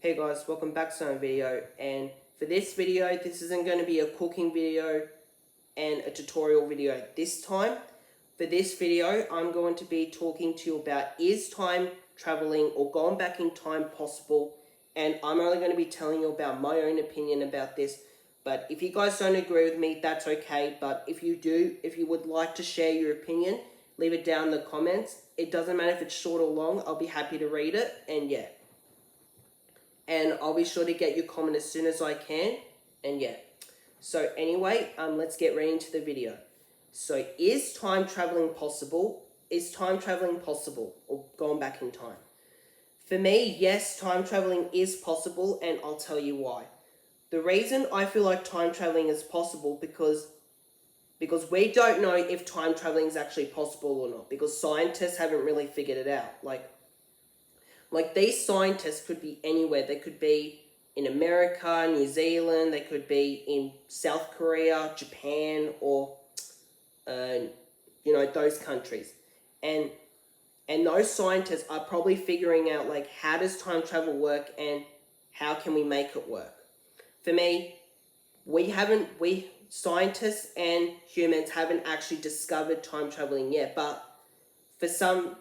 Hey guys, welcome back to another video, and for this video, this isn't going to be a cooking video and a tutorial video. This time, for this video, I'm going to be talking to you about is time traveling or going back in time possible, and I'm only going to be telling you about my own opinion about this. But if you guys don't agree with me, that's okay, but if you do, if you would like to share your opinion, leave it down in the comments. It doesn't matter if it's short or long, I'll be happy to read it, and yeah. And I'll be sure to get your comment as soon as I can. And yeah. So anyway, let's get right into the video. So is time traveling possible? Is time traveling possible? Or going back in time? For me, yes, time traveling is possible, and I'll tell you why. The reason I feel like time traveling is possible because we don't know if time traveling is actually possible or not. Because scientists haven't really figured it out. Like these scientists could be anywhere. They could be in America, New Zealand. They could be in South Korea, Japan, or those countries. And those scientists are probably figuring out like how does time travel work and how can we make it work. For me, we scientists and humans haven't actually discovered time traveling yet. But for some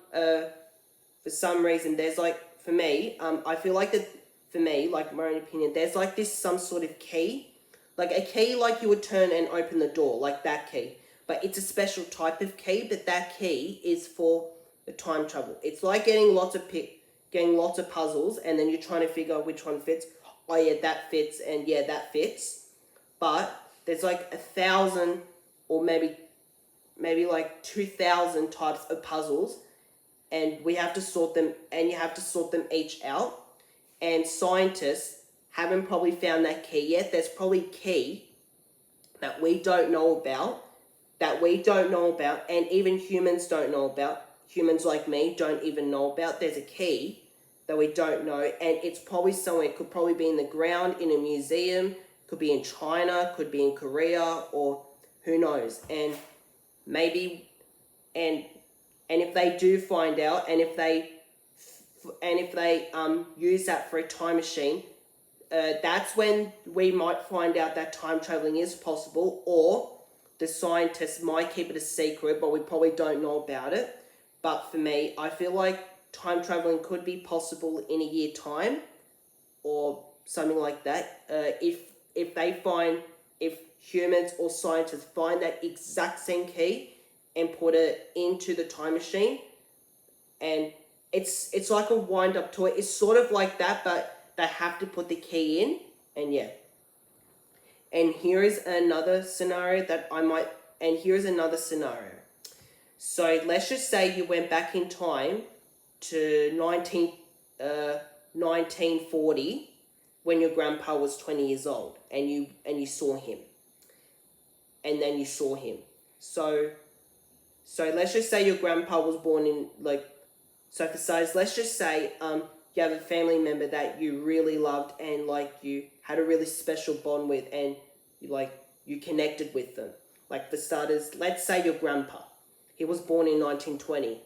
reason, there's like, for me, I feel like that, for me, like my own opinion, there's like this some sort of key, like a key like you would turn and open the door, like that key. But it's a special type of key, but that key is for the time travel. It's like getting lots of puzzles, and then you're trying to figure out which one fits. Oh yeah, that fits, and yeah, that fits. But there's like 1,000 or maybe like 2,000 types of puzzles, and we have to sort them, and you have to sort them each out. And scientists haven't probably found that key yet. There's probably key that we don't know about, and even humans don't know about. Humans like me don't even know about. There's a key that we don't know, and it's probably somewhere. It could probably be in the ground, in a museum, could be in China, could be in Korea, or who knows. And maybe, and if they do find out, and if they use that for a time machine, that's when we might find out that time traveling is possible, or the scientists might keep it a secret, but we probably don't know about it. But for me, I feel like time traveling could be possible in a year time, or something like that. If humans or scientists find that exact same key and put it into the time machine, and it's like a wind up to it. It's sort of like that, but they have to put the key in, and yeah. And here is another scenario So let's just say you went back in time to 1940 when your grandpa was 20 years old, and you saw him. And then you saw him. So let's just say your grandpa was born in, so for size, let's just say you have a family member that you really loved, and you had a really special bond with, and you connected with them. Like for starters, let's say your grandpa. He was born in 1920,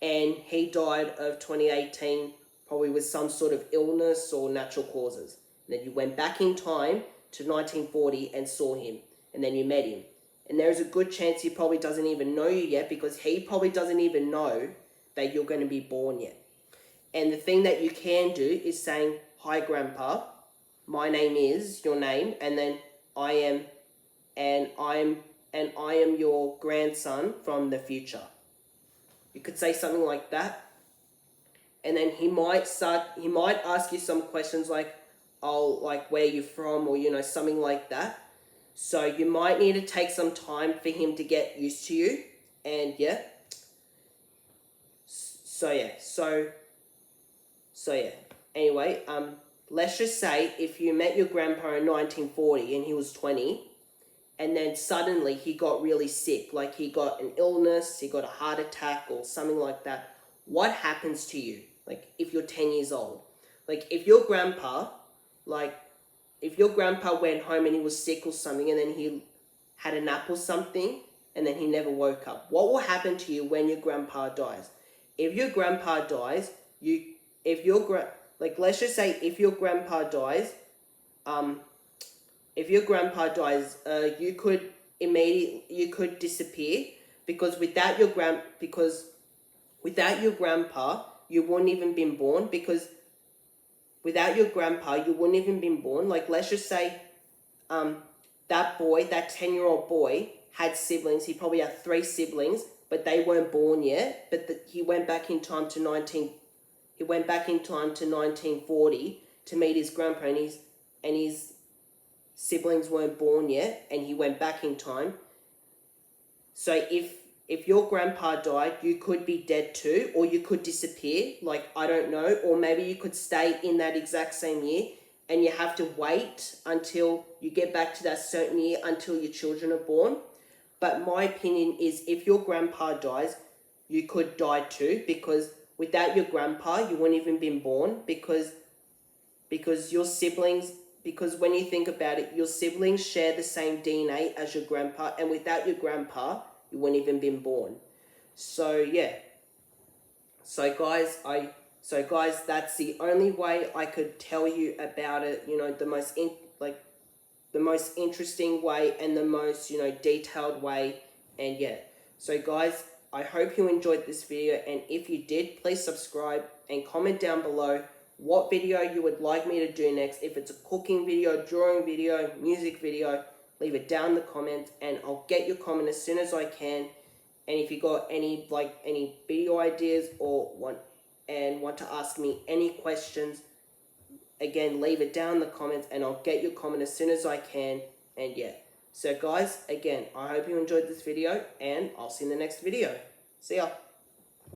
and he died of 2018, probably with some sort of illness or natural causes. And then you went back in time to 1940 and saw him, and then you met him. And there's a good chance he probably doesn't even know you yet, because he probably doesn't even know that you're going to be born yet. And the thing that you can do is saying, "Hi, Grandpa, my name is," your name, and then I am your grandson from the future. You could say something like that. And then he might ask you some questions like, where you from, or, something like that. So you might need to take some time for him to get used to you. And yeah. So yeah. Anyway, let's just say if you met your grandpa in 1940 and he was 20, and then suddenly he got really sick, like he got an illness, he got a heart attack or something like that. What happens to you? Like if you're 10 years old, like if your grandpa went home and he was sick or something, and then he had a nap or something, and then he never woke up, what will happen to you when your grandpa dies? If your grandpa dies, like let's just say if your grandpa dies, if your grandpa dies, you could disappear, because without your grandpa, you wouldn't even been born, because without your grandpa, you wouldn't even been born. Like let's just say, that 10-year-old boy had siblings. He probably had 3 siblings, but they weren't born yet. But he went back in time to 1940 to meet his grandpa, and his siblings weren't born yet, and he went back in time. So if your grandpa died, you could be dead too, or you could disappear, like, I don't know, or maybe you could stay in that exact same year, and you have to wait until you get back to that certain year until your children are born. But my opinion is, if your grandpa dies, you could die too, because without your grandpa, you wouldn't even been born, because your siblings, because when you think about it, your siblings share the same DNA as your grandpa, and without your grandpa, you wouldn't even been born. So yeah. So guys, that's the only way I could tell you about it. You know, the most interesting way and the most, detailed way. And yeah. So guys, I hope you enjoyed this video, and if you did, please subscribe and comment down below what video you would like me to do next. If it's a cooking video, drawing video, music video, leave it down in the comments, and I'll get your comment as soon as I can. And if you got any video ideas or want to ask me any questions, again, leave it down in the comments, and I'll get your comment as soon as I can. And yeah. So guys, again, I hope you enjoyed this video, and I'll see you in the next video. See ya.